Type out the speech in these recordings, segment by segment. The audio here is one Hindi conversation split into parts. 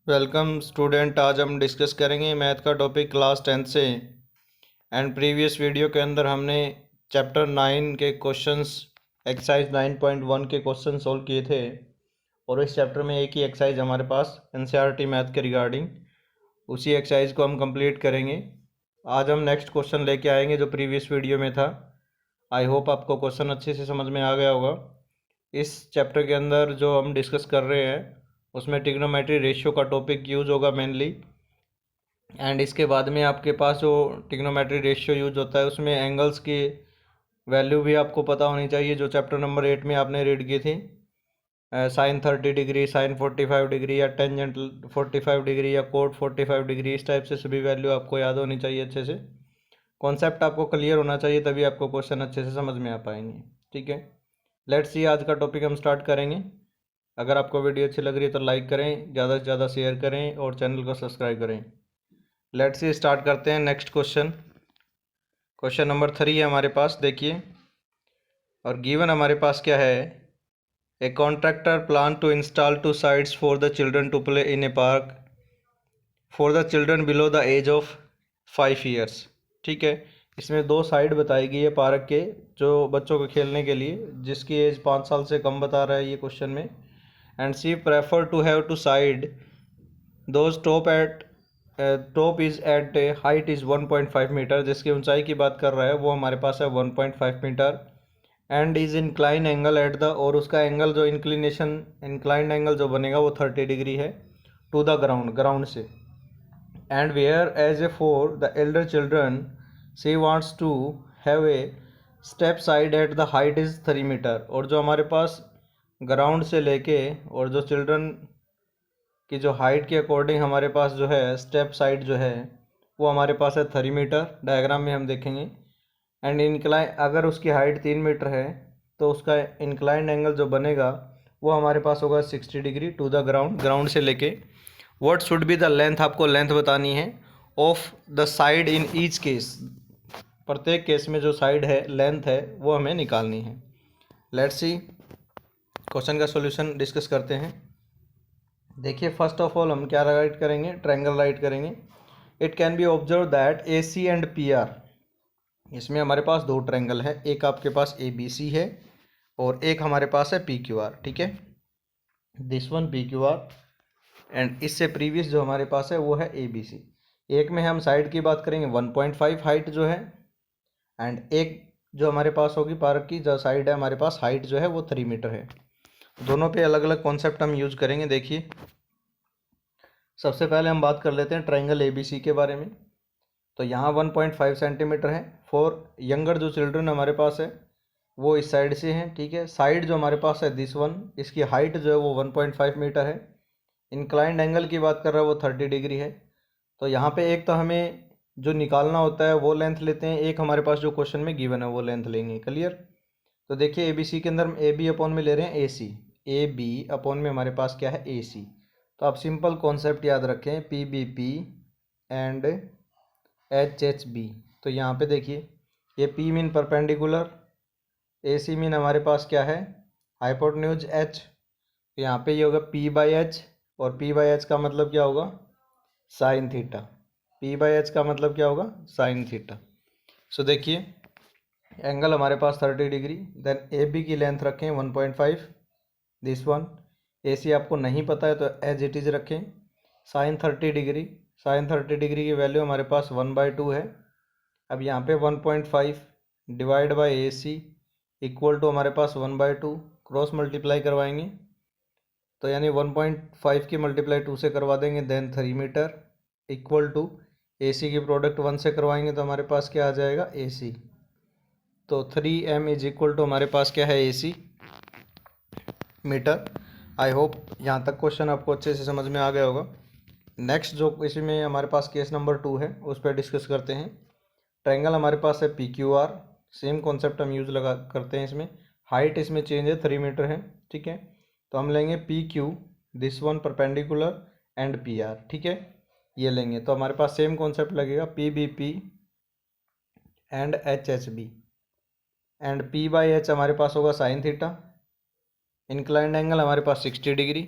Welcome student. आज हम डिस्कस करेंगे मैथ का टॉपिक क्लास 10th से। एंड प्रीवियस वीडियो के अंदर हमने चैप्टर 9 के क्वेश्चंस एक्सरसाइज 9.1 के क्वेश्चन सॉल्व किए थे। और इस चैप्टर में एक ही एक्सरसाइज हमारे पास एनसीईआरटी मैथ के रिगार्डिंग, उसी एक्सरसाइज को हम कंप्लीट करेंगे। आज हम नेक्स्ट क्वेश्चन लेके आएंगे जो प्रीवियस वीडियो में था। आई होप आपको क्वेश्चन अच्छे से समझ में आ गया होगा। इस चैप्टर के अंदर जो हम डिस्कस कर रहे हैं उसमें ट्रिग्नोमेट्री रेशियो का टॉपिक यूज़ होगा मेनली। एंड इसके बाद में आपके पास जो ट्रिग्नोमेट्री रेशियो यूज होता है उसमें एंगल्स की वैल्यू भी आपको पता होनी चाहिए, जो चैप्टर नंबर 8 में आपने रीड की थी। साइन 30 डिग्री, साइन 45 डिग्री, या टेंजेंट 45 डिग्री, या कोट 45 डिग्री, इस टाइप से सभी वैल्यू आपको याद होनी चाहिए अच्छे से। कॉन्सेप्ट आपको क्लियर होना चाहिए, तभी आपको क्वेश्चन अच्छे से समझ में आ पाएंगे। ठीक है, लेट्स सी। आज का टॉपिक हम स्टार्ट करेंगे। अगर आपको वीडियो अच्छी लग रही है तो लाइक करें, ज़्यादा से ज़्यादा शेयर करें और चैनल को सब्सक्राइब करें। लेट्स सी स्टार्ट करते हैं। नेक्स्ट क्वेश्चन, क्वेश्चन नंबर 3 है हमारे पास, देखिए। और गिवन हमारे पास क्या है, a contractor plan to install 2 sides for the children to play in a park for the children below the age of 5 years. ठीक है, इसमें 2 साइड बताई गई है पार्क के, जो बच्चों को खेलने के लिए, जिसकी एज 5 साल से कम बता रहा है ये क्वेश्चन में। And she prefer to have two side those top is at height is 1.5 metre, जिसकी ऊंचाई की बात कर रहा है वो हमारे पास है 1.5 metre. And is incline angle at the, और उसका एंगल जो इंक्लाइंड एंगल जो बनेगा वो 30 डिग्री है टू द ग्राउंड से। And whereas a for the elder children she wants to have a step side at the height is 3 metre. और जो हमारे पास ग्राउंड से लेके और जो चिल्ड्रन कि जो हाइट के अकॉर्डिंग हमारे पास जो है स्टेप साइड जो है वो हमारे पास है 3 मीटर, डायग्राम में हम देखेंगे। एंड इंक्लाइन, अगर उसकी हाइट 3 मीटर है तो उसका इंक्लाइंड एंगल जो बनेगा वो हमारे पास होगा 60 डिग्री टू द ग्राउंड से लेके। What should be the length, आपको लेंथ बतानी है of the side in each case. प्रत्येक केस में जो साइड है लेंथ है वो हमें निकालनी है। लेट्स सी, क्वेश्चन का सॉल्यूशन डिस्कस करते हैं। देखिए, फर्स्ट ऑफ ऑल हम क्या राइट करेंगे, ट्रायंगल राइट करेंगे। It can be observe that A C and P R, इसमें हमारे पास 2 ट्रायंगल है, एक आपके पास ए बी सी है और एक हमारे पास है पी क्यू आर। ठीक है, this one P Q are. And इससे प्रीवियस जो हमारे पास है वो है ए बी सी। एक में हम साइड की बात करेंगे 1.5 हाइट जो है, एंड एक जो हमारे पास होगी पार्क की जो साइड है हमारे पास, हाइट जो है वो 3 मीटर है। दोनों पे अलग अलग कॉन्सेप्ट हम यूज करेंगे। देखिए, सबसे पहले हम बात कर लेते हैं ट्रायंगल एबीसी के बारे में। तो यहाँ 1.5 सेंटीमीटर है फॉर यंगर जो चिल्ड्रन हमारे पास है वो इस साइड से हैं। ठीक है, साइड जो हमारे पास है दिस वन, इसकी हाइट जो है वो 1.5 मीटर है। इंक्लाइंड एंगल की बात कर रहा है वो 30 डिग्री है। तो यहाँ पे एक तो हमें जो निकालना होता है वो लेंथ लेते हैं, एक हमारे पास जो क्वेश्चन में गिवन है वो लेंथ लेंगे। क्लियर? तो देखिए, ए बी सी के अंदर हम ए बी अपॉन में ले रहे हैं ए सी, ए बी अपॉन में हमारे पास क्या है ए सी। तो आप सिंपल कॉन्सेप्ट याद रखें, P B P and H H B. तो यहाँ पे देखिए, ये P mean perpendicular, A C mean हमारे पास क्या है हाइपोटेन्यूज एच। तो यहाँ पे ये होगा पी बाई एच, और पी बाई एच का मतलब क्या होगा sine theta. P by H का मतलब क्या होगा साइन थीटा। सो देखिए, एंगल हमारे पास 30 डिग्री, देन ए बी की लेंथ रखें 1.5, दिस वन। ए सी आपको नहीं पता है तो एज इट इज़ रखें। साइन 30 डिग्री, साइन 30 डिग्री की वैल्यू हमारे पास 1/2 है। अब यहाँ पे 1.5 divide by A C equal to हमारे पास 1/2, क्रॉस मल्टीप्लाई करवाएंगे तो यानी 1.5 की मल्टीप्लाई 2 से करवा देंगे, देन 3 मीटर इक्वल टू ए सी की प्रोडक्ट 1 से करवाएंगे तो हमारे पास क्या आ जाएगा ए सी। तो 3m इज इक्वल टू हमारे पास क्या है ए सी मीटर। आई होप यहाँ तक क्वेश्चन आपको अच्छे से समझ में आ गया होगा। नेक्स्ट जो इसी में हमारे पास केस नंबर 2 है उस पर डिस्कस करते हैं। ट्रायंगल हमारे पास है P Q are, same concept हम यूज लगा करते हैं इसमें। हाइट इसमें चेंज है 3 मीटर है। ठीक है, तो हम लेंगे P Q, this one perpendicular and P R. ठीक है, ये लेंगे तो हमारे पास सेम कॉन्सेप्ट लगेगा P B P and H H B. And P by H हमारे पास होगा साइन थीटा, इंक्लाइंड एंगल हमारे पास 60 डिग्री।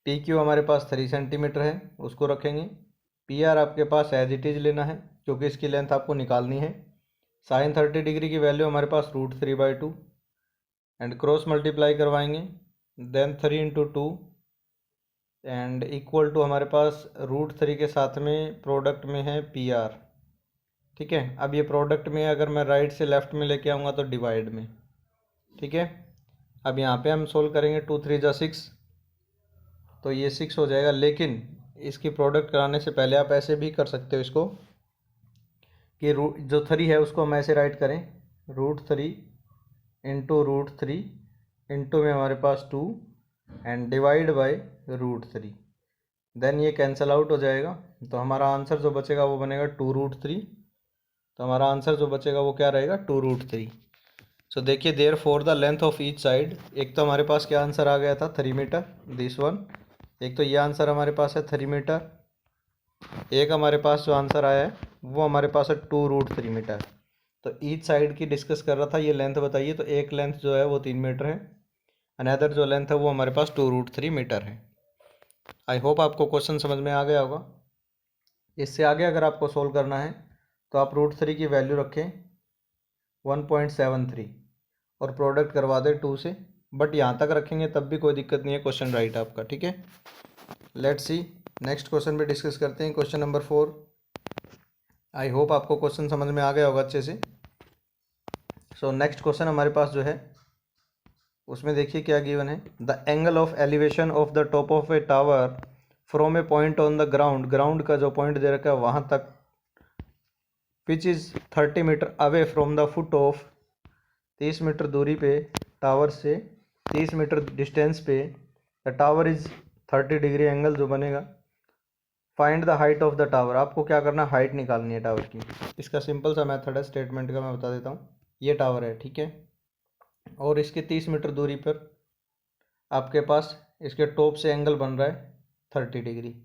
पी क्यू हमारे पास 3 सेंटीमीटर है, उसको रखेंगे। पी आर आपके पास एज इट इज़ लेना है क्योंकि इसकी लेंथ आपको निकालनी है। साइन 30 डिग्री की वैल्यू हमारे पास √3/2 एंड क्रॉस मल्टीप्लाई करवाएंगे, देन 3 × 2 एंड इक्वल टू हमारे पास √3 के साथ में प्रोडक्ट में है पी आर। ठीक है, अब ये प्रोडक्ट में अगर मैं राइट से लेफ्ट में लेके आऊँगा तो डिवाइड में। ठीक है, अब यहाँ पे हम सोल्व करेंगे 2 3 जा 6, तो ये 6 हो जाएगा। लेकिन इसकी प्रोडक्ट कराने से पहले आप ऐसे भी कर सकते हो इसको कि जो 3 है उसको हम ऐसे राइट करें, √3 इंटू √3 इंटू में हमारे पास 2 एंड डिवाइड बाय √3, देन ये कैंसिल आउट हो जाएगा। तो हमारा आंसर जो बचेगा वो बनेगा 2√3। तो हमारा आंसर जो बचेगा वो क्या रहेगा, 2√3। सो देखिए, therefore the length of each side, एक तो हमारे पास क्या आंसर आ गया था 3 मीटर, दिस वन। एक तो ये आंसर हमारे पास है 3 मीटर, एक हमारे पास जो आंसर आया है वो हमारे पास है 2√3 मीटर। तो ईच साइड की डिस्कस कर रहा था, ये लेंथ बताइए। तो एक लेंथ जो है वो 3 मीटर है, अनदर जो लेंथ है वो हमारे पास 2√3 मीटर है। आई होप आपको क्वेश्चन समझ में आ गया होगा। इससे आगे अगर आपको सोल्व करना है तो आप √3 की वैल्यू रखें 1.73 और प्रोडक्ट करवा दें 2 से, बट यहाँ तक रखेंगे तब भी कोई दिक्कत नहीं है, क्वेश्चन राइट आपका। ठीक है, लेट्स सी नेक्स्ट क्वेश्चन पे डिस्कस करते हैं, क्वेश्चन नंबर 4। आई होप आपको क्वेश्चन समझ में आ गया होगा अच्छे से। सो नेक्स्ट क्वेश्चन हमारे पास जो है उसमें देखिए क्या गिवन है, the angle of elevation of the top of a tower from a point on the ground, ground का जो पॉइंट दे रखा है वहाँ तक, which is 30 metre away from the foot of, 30 metre दूरी पे टावर से, 30 मीटर डिस्टेंस पे the tower is 30 degree angle जो बनेगा। Find the height of the tower, आपको क्या करना, हाइट निकालनी है टावर की। इसका सिंपल सा मेथड है स्टेटमेंट का, मैं बता देता हूँ। ये टावर है, ठीक है, और इसके 30 मीटर दूरी पर आपके पास इसके टॉप से एंगल बन रहा है 30 डिग्री।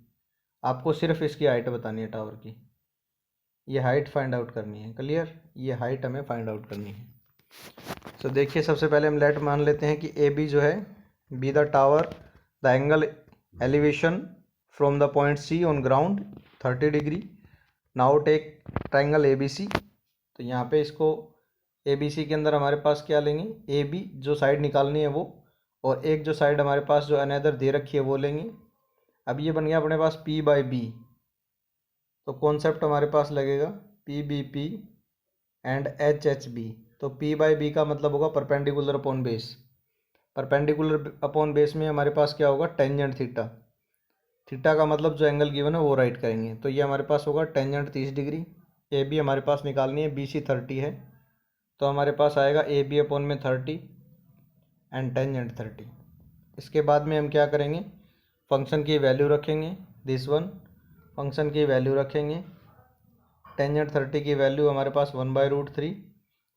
आपको सिर्फ इसकी हाइट बतानी है टावर की, ये हाइट फाइंड आउट करनी है। क्लियर, ये हाइट हमें फाइंड आउट करनी है। तो देखिए, सबसे पहले हम लेट मान लेते हैं कि ए बी जो है, be the tower, the angle elevation from the point C on ground 30 degree. Now take triangle A B C. तो यहाँ पे इसको ए बी सी के अंदर हमारे पास क्या लेंगे, ए बी जो साइड निकालनी है वो, और एक जो साइड हमारे पास जो अनदर दे रखी है वो लेंगे। अब ये बन गया अपने पास पी बाई बी। तो कॉन्सेप्ट हमारे पास लगेगा P B P and H H B. तो पी बाई बी का मतलब होगा perpendicular upon base. Perpendicular upon base में हमारे पास क्या होगा, टेंजेंट थीटा। थीटा का मतलब जो एंगल गिवन है वो राइट करेंगे। तो ये हमारे पास होगा टेंजेंट 30 डिग्री। ए बी हमारे पास निकालनी है, बी सी 30 है, तो हमारे पास आएगा ए बी अपॉन में 30 एंड टेंजेंट 30। इसके बाद में हम क्या करेंगे, फंक्शन की वैल्यू रखेंगे, दिस वन फंक्शन की वैल्यू रखेंगे। टेंजेंट 30 की वैल्यू हमारे पास 1/√3,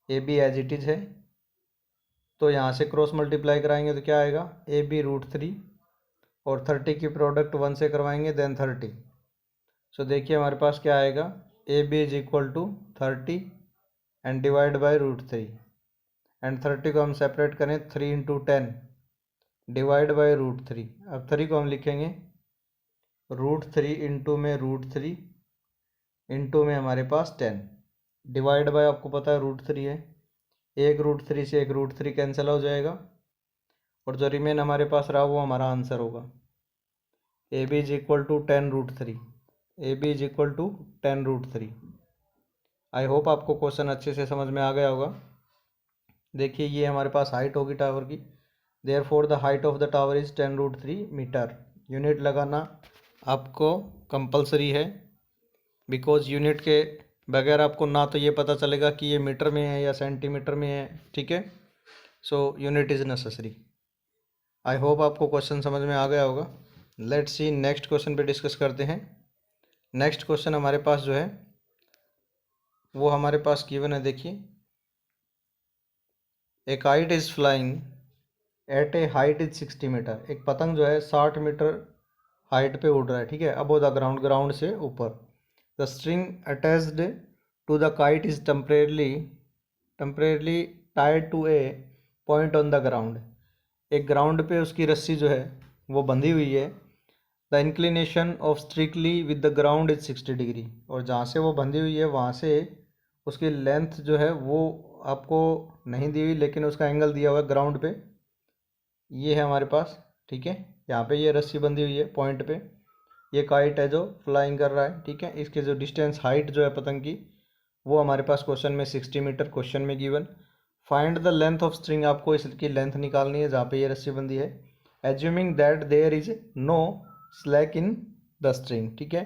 A B as it is है, तो यहाँ से क्रॉस मल्टीप्लाई कराएंगे तो क्या आएगा, ए बी √3 और 30 की प्रोडक्ट 1 से करवाएंगे, देन 30। सो देखिए हमारे पास क्या आएगा, A B is equal to 30 and divide by √3 and 30 को हम सेपरेट करें 3 × 10 डिवाइड बाई √3। अब 3 को हम लिखेंगे √3 इंटू में √3 इंटू में हमारे पास 10 डिवाइड बाय, आपको पता है √3 है, एक √3 से एक √3 कैंसिल हो जाएगा और जो रिमेन हमारे पास रहा वो हमारा आंसर होगा। A B is equal to 10√3, A B is equal to 10√3। I hope आपको क्वेश्चन अच्छे से समझ में आ गया होगा। देखिए ये हमारे पास हाइट होगी टावर की, therefore the height of the tower is 10√3 metre. Unit लगाना आपको कंपलसरी है, बिकॉज यूनिट के बगैर आपको ना तो ये पता चलेगा कि ये मीटर में है या सेंटीमीटर में है। ठीक है, so unit is necessary. I hope आपको क्वेश्चन समझ में आ गया होगा। लेट्स सी नेक्स्ट क्वेश्चन पे डिस्कस करते हैं। नेक्स्ट क्वेश्चन हमारे पास जो है वो हमारे पास गिवन है, देखिए, a kite is flying at a height is 60 metre. एक पतंग जो है 60 मीटर हाइट पे उड़ रहा है, ठीक है, अबो द ग्राउंड, ग्राउंड से ऊपर। The string attached to the kite is temporarily tied to a point on the ground. एक ग्राउंड पे उसकी रस्सी जो है वो बंधी हुई है the inclination of strictly with the ground is 60 degree, और जहाँ से वो बंधी हुई है वहाँ से उसकी लेंथ जो है वो आपको नहीं दी हुई, लेकिन उसका एंगल दिया हुआ है ग्राउंड पे, ये है हमारे पास, ठीक है। यहाँ पे ये रस्सी बंधी हुई है पॉइंट पे, ये काइट है जो फ्लाइंग कर रहा है, ठीक है। इसके जो डिस्टेंस हाइट जो है पतंग की वो हमारे पास क्वेश्चन में 60 मीटर क्वेश्चन में given. Find the length of string, आपको इसकी लेंथ निकालनी है जहाँ पे ये रस्सी बंधी है। Assuming that there is no slack in the string, ठीक है।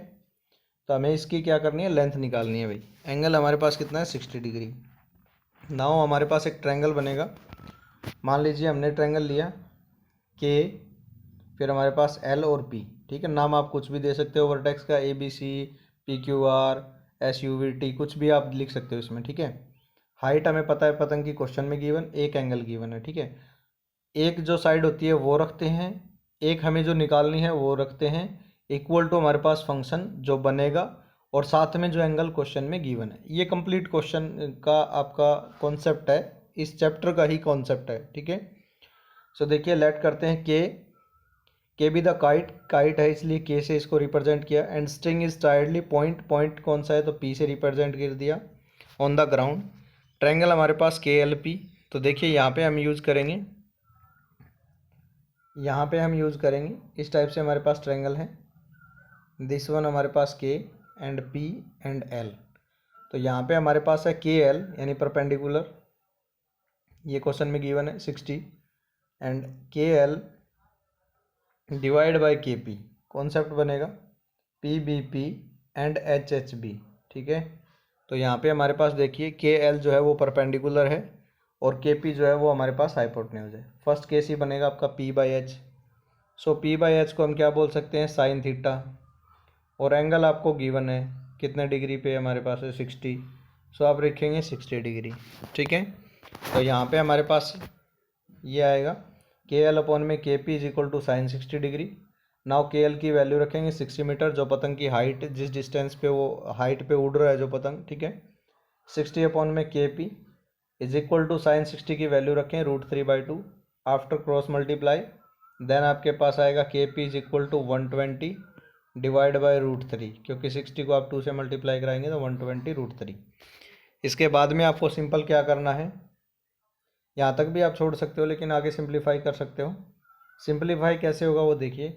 तो हमें इसकी क्या करनी है, लेंथ निकालनी है भाई। एंगल हमारे पास कितना है, 60 डिग्री। नाउ हमारे पास एक ट्रायंगल बनेगा। मान लीजिए हमने ट्रायंगल लिया के, फिर हमारे पास एल और पी, ठीक है। नाम आप कुछ भी दे सकते हो वर्टेक्स का, A B C, P Q R, S U V T, कुछ भी आप लिख सकते हो इसमें, ठीक है। हाइट हमें पता है पतंग की क्वेश्चन में गिवन, एक एंगल गिवन है, ठीक है। एक जो साइड होती है वो रखते हैं, एक हमें जो निकालनी है वो रखते हैं, इक्वल टू हमारे पास फंक्शन जो बनेगा, और साथ में जो एंगल क्वेश्चन में गिवन है। ये कंप्लीट क्वेश्चन का आपका कॉन्सेप्ट है, इस चैप्टर का ही कॉन्सेप्ट है, ठीक है। सो देखिए, लेट करते हैं के बी द काइट, काइट है इसलिए के से इसको रिप्रेजेंट किया, and string is tiredly point, point कौन सा है तो पी से रिप्रेजेंट कर दिया, ऑन द ग्राउंड। ट्रायंगल हमारे पास के एल पी, तो देखिए यहाँ पे हम यूज़ करेंगे, यहाँ पे हम यूज़ करेंगे इस टाइप से हमारे पास ट्रायंगल है। दिस वन हमारे पास के एंड पी एंड एल, तो यहाँ पे हमारे पास है के एल यानी परपेंडिकुलर, ये क्वेश्चन में गिवन है 60, and K L divide by K P, concept बनेगा P B P and H H B, ठीक है। तो यहाँ पे हमारे पास देखिए के एल जो है वो परपेंडिकुलर है, और के पी जो है वो हमारे पास हाइपोटेन्यूज है। फर्स्ट केस ही बनेगा आपका P by H. So P by H को हम क्या बोल सकते हैं, साइन थीटा, और एंगल आपको गिवन है कितने डिग्री पे हमारे पास है, 60। सो आप लिखेंगे 60 डिग्री, ठीक है। तो यहाँ पे हमारे पास ये आएगा के एल अपॉन में K P is equal to sine 60 degree. Now K L की वैल्यू रखेंगे 60 मीटर, जो पतंग की हाइट जिस डिस्टेंस पे वो हाइट पे उड़ रहा है जो पतंग, ठीक है। 60 अपॉन में K P is equal to sine 60 की वैल्यू रखें √3/2, आफ्टर क्रॉस मल्टीप्लाई देन आपके पास आएगा K P is equal to 120 divide by √3, क्योंकि 60 को आप 2 से मल्टीप्लाई कराएंगे तो 120 √3। इसके बाद में आपको सिंपल क्या करना है, यहाँ तक भी आप छोड़ सकते हो लेकिन आगे सिंप्लीफाई कर सकते हो। सिंप्लीफाई कैसे होगा वो देखिए,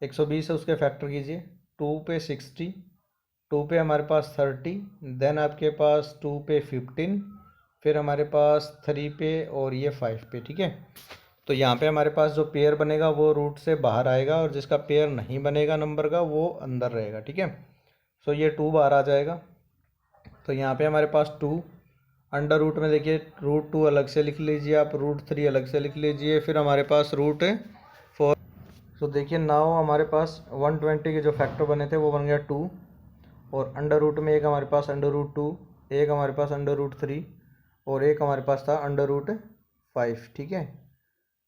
120 है उसके फैक्टर कीजिए, 2 पे 60, 2 पे हमारे पास 30, देन आपके पास 2 पे 15, फिर हमारे पास 3 पे और ये 5 पे, ठीक है। तो यहाँ पे हमारे पास जो पेयर बनेगा वो रूट से बाहर आएगा, और जिसका पेयर नहीं बनेगा नंबर का वो अंदर रहेगा, ठीक है। सो ये 2 बाहर आ जाएगा, तो यहाँ पे हमारे पास 2 अंडर रूट में देखिए √2 अलग से लिख लीजिए आप, √3 अलग से लिख लीजिए, फिर हमारे पास √4। तो देखिए नाउ हमारे पास 120 के जो फैक्टर बने थे वो बन गया 2, और अंडर रूट में एक हमारे पास √2, एक हमारे पास √3, और एक हमारे पास था √5, ठीक है।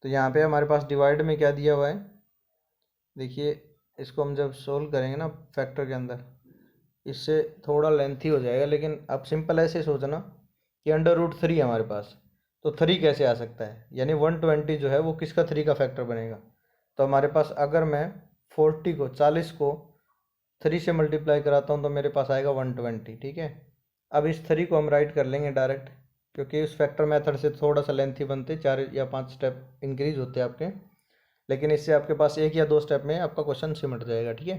तो यहाँ पे हमारे पास डिवाइड में क्या दिया हुआ है, देखिए इसको हम जब सोल्व करेंगे ना फैक्टर के अंदर, इससे थोड़ा लेंथी हो जाएगा, लेकिन अब सिंपल ऐसे सोचना कि √3 हमारे पास, तो 3 कैसे आ सकता है, यानी 120 जो है वो किसका 3 का फैक्टर बनेगा। तो हमारे पास अगर मैं 40 को 3 से मल्टीप्लाई कराता हूँ तो मेरे पास आएगा 120, ठीक है। अब इस 3 को हम राइट कर लेंगे डायरेक्ट, क्योंकि उस फैक्टर मेथड से थोड़ा सा लेंथी बनते, 4 या 5 स्टेप इंक्रीज होते हैं आपके, लेकिन इससे आपके पास 1 या 2 स्टेप में आपका क्वेश्चन सिमट जाएगा, ठीक है।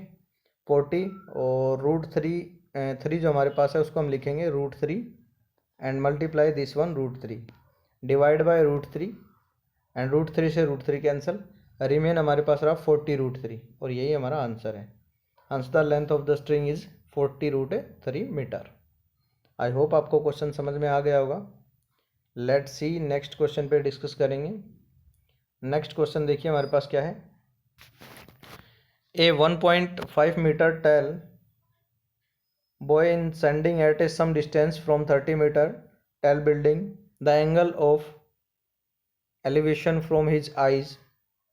40 और √3 जो हमारे पास है उसको हम लिखेंगे √3 and multiply this one √3 divide by √3, and √3 से √3 कैंसिल, रिमेन हमारे पास रहा 40 √3, और यही हमारा आंसर है। Hence the length of the string is 40 √3 metre. I hope आपको क्वेश्चन समझ में आ गया होगा। लेट्स सी नेक्स्ट क्वेश्चन पे डिस्कस करेंगे। नेक्स्ट क्वेश्चन देखिए हमारे पास क्या है, a 1.5 metre tall boy in standing at a some distance from 30 metre tall building, the angle of elevation from his eyes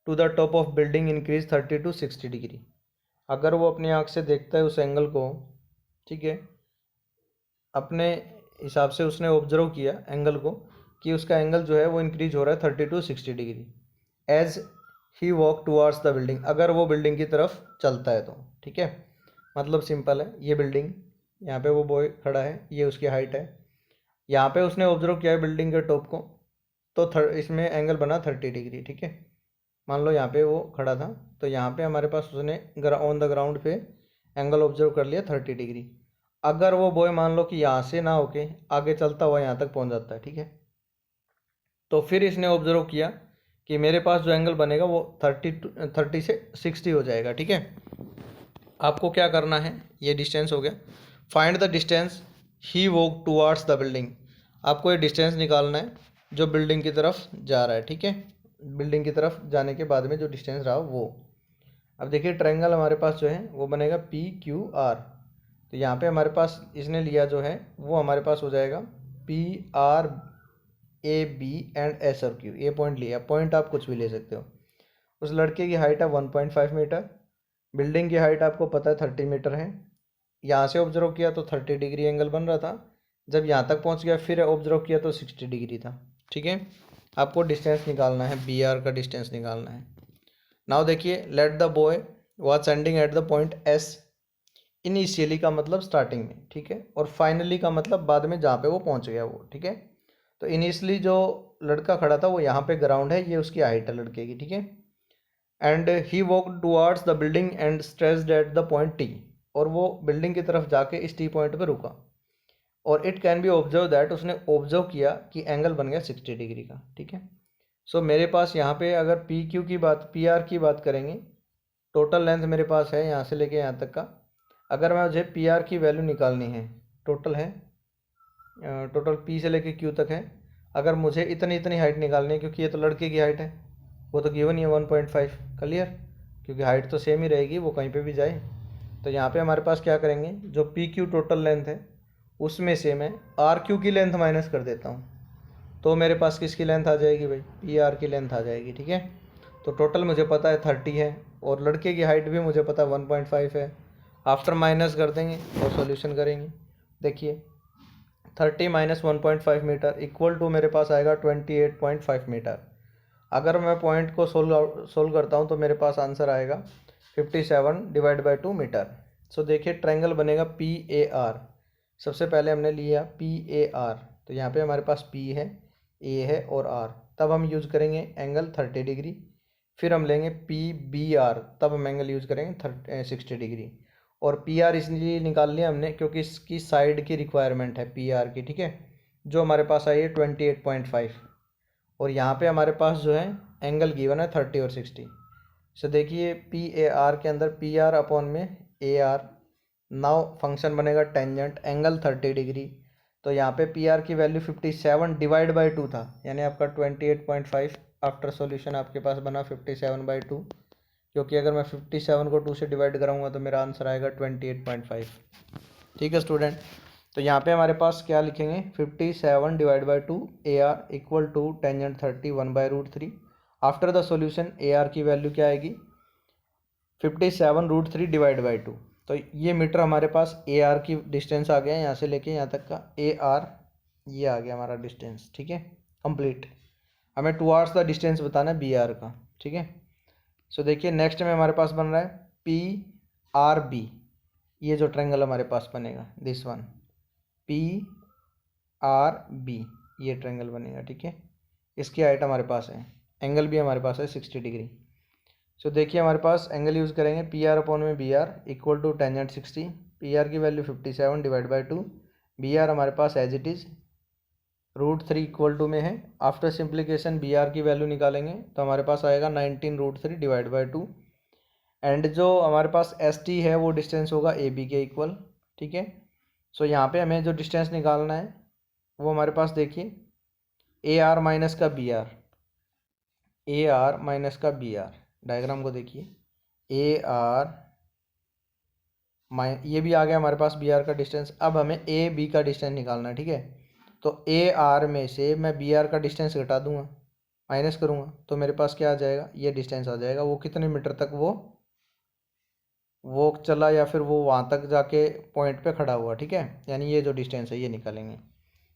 to the top of building increase 30 to 60 degree. अगर वो अपनी आँख से देखता है उस एंगल को, ठीक है, अपने हिसाब से उसने ऑब्जर्व किया एंगल को कि उसका एंगल जो है वो इंक्रीज हो रहा है 30 to 60 degree. As he walk towards the building, अगर वो बिल्डिंग की तरफ चलता है तो, ठीक है। मतलब सिंपल है, ये बिल्डिंग, यहाँ पे वो बॉय खड़ा है, ये उसकी हाइट है, यहाँ पे उसने ऑब्जर्व किया है बिल्डिंग के टॉप को, तो इसमें एंगल बना 30 डिग्री, ठीक है। मान लो यहाँ पे वो खड़ा था, तो यहाँ पे हमारे पास उसने ऑन द ग्राउंड पे एंगल ऑब्जर्व कर लिया 30 डिग्री। अगर वो बॉय मान लो कि यहाँ से ना होके आगे चलता हुआ यहाँ तक पहुँच जाता है, ठीक है, तो फिर इसने ऑब्जर्व किया कि मेरे पास जो एंगल बनेगा वो 30 से 60 हो जाएगा, ठीक है। आपको क्या करना है, ये डिस्टेंस हो गया, find the distance he walk towards the building. आपको ये डिस्टेंस निकालना है जो बिल्डिंग की तरफ जा रहा है, ठीक है। बिल्डिंग की तरफ जाने के बाद में जो डिस्टेंस रहा वो, अब देखिए ट्रायंगल हमारे पास जो है वो बनेगा PQR। तो यहाँ पे हमारे पास इसने लिया जो है वो हमारे पास हो जाएगा PRAB एंड S और Q, ये पॉइंट लिया। पॉइंट आप कुछ भी ले सकते हो। उस लड़के की हाइट है 1.5 मीटर, बिल्डिंग की हाइट आपको पता है 30 मीटर है। यहाँ से ऑब्जर्व किया तो 30 डिग्री एंगल बन रहा था, जब यहाँ तक पहुँच गया फिर ऑब्जर्व किया तो 60 डिग्री था, ठीक है। आपको डिस्टेंस निकालना है, BR का डिस्टेंस निकालना है। नाउ देखिए, let the boy was standing at the point S। Initially का मतलब स्टार्टिंग में, ठीक है, और फाइनली का मतलब बाद में जहाँ पे वो पहुँच गया वो, ठीक है। तो इनिशियली जो लड़का खड़ा था वो यहाँ पे ग्राउंड है, ये उसकी हाइट है लड़के की, ठीक है। And he walk towards the building and stressed at the point T, और वो बिल्डिंग की तरफ जाके इस T पॉइंट पे रुका, और it can be observe that, उसने ऑब्जर्व किया कि एंगल बन गया 60 डिग्री का, ठीक है। सो मेरे पास यहाँ पे अगर PQ की बात, PR की बात करेंगे, टोटल लेंथ मेरे पास है यहाँ से लेके यहाँ तक का। अगर मैं मुझे PR की वैल्यू निकालनी है, टोटल है, टोटल P से लेके Q तक है, अगर मुझे इतनी इतनी हाइट निकालनी है, क्योंकि ये तो लड़के की हाइट है, वो तो गिवन ही है 1.5, क्लियर, क्योंकि हाइट तो सेम ही रहेगी वो कहीं पे भी जाए। तो यहाँ पे हमारे पास क्या करेंगे, जो PQ टोटल लेंथ है उसमें से मैं RQ की लेंथ माइनस कर देता हूँ, तो मेरे पास किसकी लेंथ आ जाएगी भाई, PR की लेंथ आ जाएगी, ठीक है। तो टोटल मुझे पता है 30 है, और लड़के की हाइट भी मुझे पता है 1.5 है। आफ्टर माइनस कर देंगे और सॉल्यूशन करेंगे। देखिए 30 माइनस 1.5 मीटर इक्वल टू मेरे पास आएगा 28.5 मीटर। अगर मैं पॉइंट को सोल्व करता हूँ तो मेरे पास आंसर आएगा 57 डिवाइड बाई 2 मीटर। सो देखिए ट्रायंगल बनेगा PAR। सबसे पहले हमने लिया PAR, तो यहाँ पे हमारे पास P है, A है और R, तब हम यूज़ करेंगे एंगल 30 डिग्री। फिर हम लेंगे PBR, तब हम एंगल यूज़ करेंगे 60 डिग्री। और PR इसलिए निकाल लिया हमने क्योंकि इसकी साइड की रिक्वायरमेंट है PR की, ठीक है, जो हमारे पास आई है 28.5। और यहाँ पे हमारे पास जो है एंगल गिवन है 30 और 60। सो देखिए PAR के अंदर PR अपॉन में AR, नाउ फंक्शन बनेगा टेंजेंट एंगल 30 डिग्री। तो यहाँ पे PR की वैल्यू 57 डिवाइड बाई 2 था, यानी आपका 28.5। आफ्टर सॉल्यूशन आपके पास बना 57/2, क्योंकि अगर मैं 57 को 2 से डिवाइड कराऊंगा तो मेरा आंसर आएगा 28.5। ठीक है स्टूडेंट, तो यहाँ पे हमारे पास क्या लिखेंगे, 57 divide by 2 AR equal to tangent 30 1/√3। After the solution AR की वैल्यू क्या आएगी, 57√3 डिवाइड बाई 2। तो ये मीटर हमारे पास AR की डिस्टेंस आ गया, यहाँ से लेके यहाँ तक का AR, ये आ गया हमारा डिस्टेंस, ठीक है, कंप्लीट। हमें टुवार्ड्स द डिस्टेंस बताना है BR का, ठीक है। सो देखिए नेक्स्ट में हमारे पास बन रहा है PRB, ये जो ट्रायंगल हमारे पास बनेगा दिस वन PRB, ये ट्रायंगल बनेगा, ठीक है। इसकी हाइट हमारे पास है, एंगल भी हमारे पास है 60 डिग्री। सो देखिए हमारे पास एंगल यूज़ करेंगे PR अपॉन में BR equal to tangent 60। PR की वैल्यू 57 डिवाइड बाई 2, BR हमारे पास as it is √3 equal to में है। आफ्टर सिंप्लीकेशन BR की वैल्यू निकालेंगे तो हमारे पास आएगा 19√3 डिवाइड बाई 2। एंड जो हमारे पास ST है वो डिस्टेंस होगा AB के इक्वल, ठीक है। सो यहाँ पे हमें जो डिस्टेंस निकालना है वो हमारे पास देखिए AR माइनस का BR, AR माइनस का BR, डायग्राम को देखिए AR ये भी आ गया हमारे पास BR का डिस्टेंस। अब हमें AB का डिस्टेंस निकालना है, ठीक है। तो AR में से मैं BR का डिस्टेंस घटा दूंगा, माइनस करूंगा, तो मेरे पास क्या आ जाएगा, ये डिस्टेंस आ जाएगा। वो कितने मीटर तक वो चला या फिर वो वहाँ तक जाके पॉइंट पे खड़ा हुआ, ठीक है, यानी ये जो डिस्टेंस है ये निकालेंगे।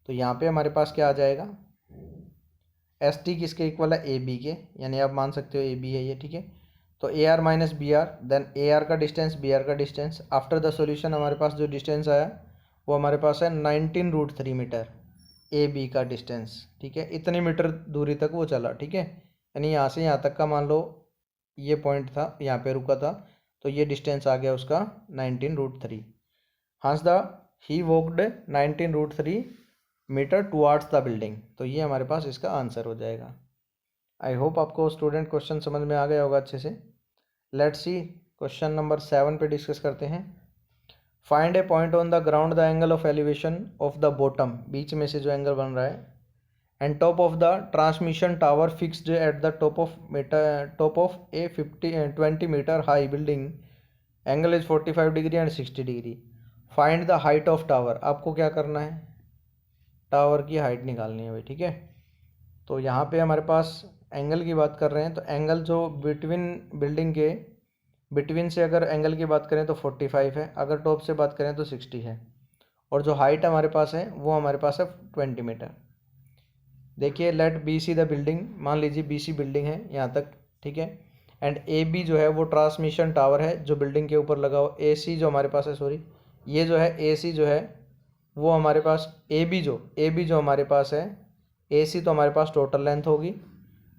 तो यहाँ पे हमारे पास क्या आ जाएगा, एस टी किसके इक्वल है, ए बी के, यानी आप मान सकते हो ए बी है ये, ठीक है। तो A R minus B R, then A R का डिस्टेंस, बी आर का डिस्टेंस। आफ्टर द सॉल्यूशन हमारे पास जो डिस्टेंस आया वो हमारे पास है 19√3 मीटर, ए बी का डिस्टेंस, ठीक है। इतनी मीटर दूरी तक वो चला, ठीक है। यानी यहाँ से यहाँ तक का मान लो ये पॉइंट था, यहाँ पे रुका था, तो ये डिस्टेंस आ गया उसका 19√3। Hence the he walked 19√3 metre towards the building. तो ये हमारे पास इसका आंसर हो जाएगा। आई होप आपको स्टूडेंट क्वेश्चन समझ में आ गया होगा अच्छे से। लेट्स सी क्वेश्चन नंबर 7 पे डिस्कस करते हैं। Find a point on the ground the angle of elevation of the bottom, बीच में से जो एंगल बन रहा है, and top of the transmission tower fixed at the top of a 20 metre high building, angle is 45 degree and 60 degree. Find the height of tower. आपको क्या करना है, टावर की हाइट निकालनी है भाई, ठीक है। तो यहाँ पे हमारे पास एंगल की बात कर रहे हैं, तो एंगल जो बिटवीन बिल्डिंग के बिटवीन से अगर एंगल की बात करें तो 45 है, अगर टॉप से बात करें तो 60 है, और जो हाइट हमारे पास है वो हमारे पास है 20 मीटर। देखिए let B C the building, मान लीजिए बी सी बिल्डिंग है यहाँ तक, ठीक है। एंड ए बी जो है वो ट्रांसमिशन टावर है जो बिल्डिंग के ऊपर लगा हो। ए सी जो हमारे पास है, सॉरी ये जो है ए सी जो है वो हमारे पास, ए बी जो हमारे पास है, ए सी तो हमारे पास टोटल लेंथ होगी,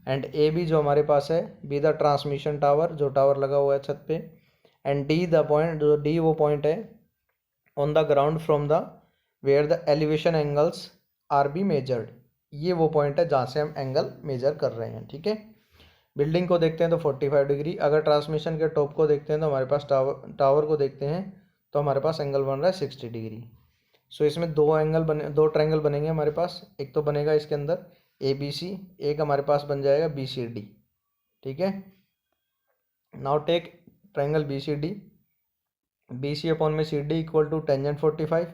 एंड ए बी जो हमारे पास है बी द ट्रांसमिशन टावर, जो टावर लगा हुआ है छत पे, एंड डी द पॉइंट, जो डी वो पॉइंट है on the ground from the where the elevation angles are be measured. ये वो पॉइंट है जहाँ से हम एंगल मेजर कर रहे हैं, ठीक है। बिल्डिंग को देखते हैं तो 45 डिग्री, अगर ट्रांसमिशन के टॉप को देखते हैं तो हमारे पास टावर को देखते हैं तो हमारे पास एंगल बन रहा है 60 डिग्री। सो इसमें दो ट्रायंगल बनेंगे हमारे पास। एक तो बनेगा इसके अंदर ए बी सी, एक हमारे पास बन जाएगा बी सी डी, ठीक है। Now take triangle B C D, B C upon में C D equal to tangent 45,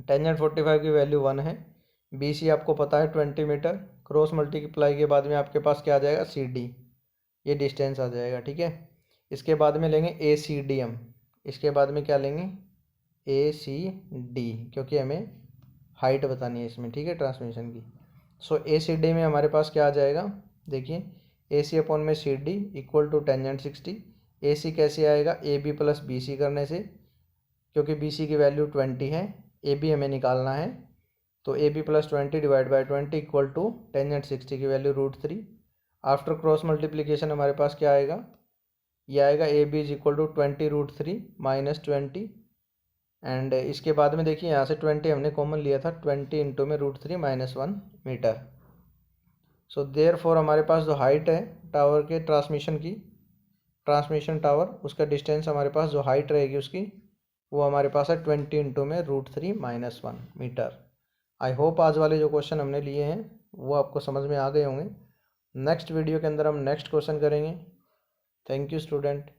tangent 45 की वैल्यू 1 है, बी सी आपको पता है 20 मीटर, क्रॉस मल्टीप्लाई के बाद में आपके पास क्या आ जाएगा, सी डी, ये डिस्टेंस आ जाएगा, ठीक है। इसके बाद में लेंगे ए सी डी हम, इसके बाद में क्या लेंगे, ए सी डी, क्योंकि हमें हाइट बतानी है इसमें, ठीक है, ट्रांसमिशन की। सो ए सी डी में हमारे पास क्या आ जाएगा, देखिए ए सी अपॉन में C D equal to tangent 60। A C कैसे आएगा, A B plus B C करने से, क्योंकि बी सी की वैल्यू 20 है, ए बी हमें निकालना है, तो A B plus 20 divide by 20 equal to tangent 60 की वैल्यू √3। आफ्टर क्रॉस मल्टीप्लीकेशन हमारे पास क्या आएगा, ये आएगा A B is equal to 20√3 minus 20, and इसके बाद में देखिए यहाँ से 20 हमने कॉमन लिया था, 20 इंटू में √3 minus 1 metre. So therefore हमारे पास जो हाइट है टावर के ट्रांसमिशन टावर, उसका डिस्टेंस हमारे पास जो हाइट रहेगी उसकी वो हमारे पास है 20 इंटू में √3 माइनस 1 मीटर। आई होप आज वाले जो क्वेश्चन हमने लिए हैं वो आपको समझ में आ गए होंगे। नेक्स्ट वीडियो के अंदर हम नेक्स्ट क्वेश्चन करेंगे। Thank you student.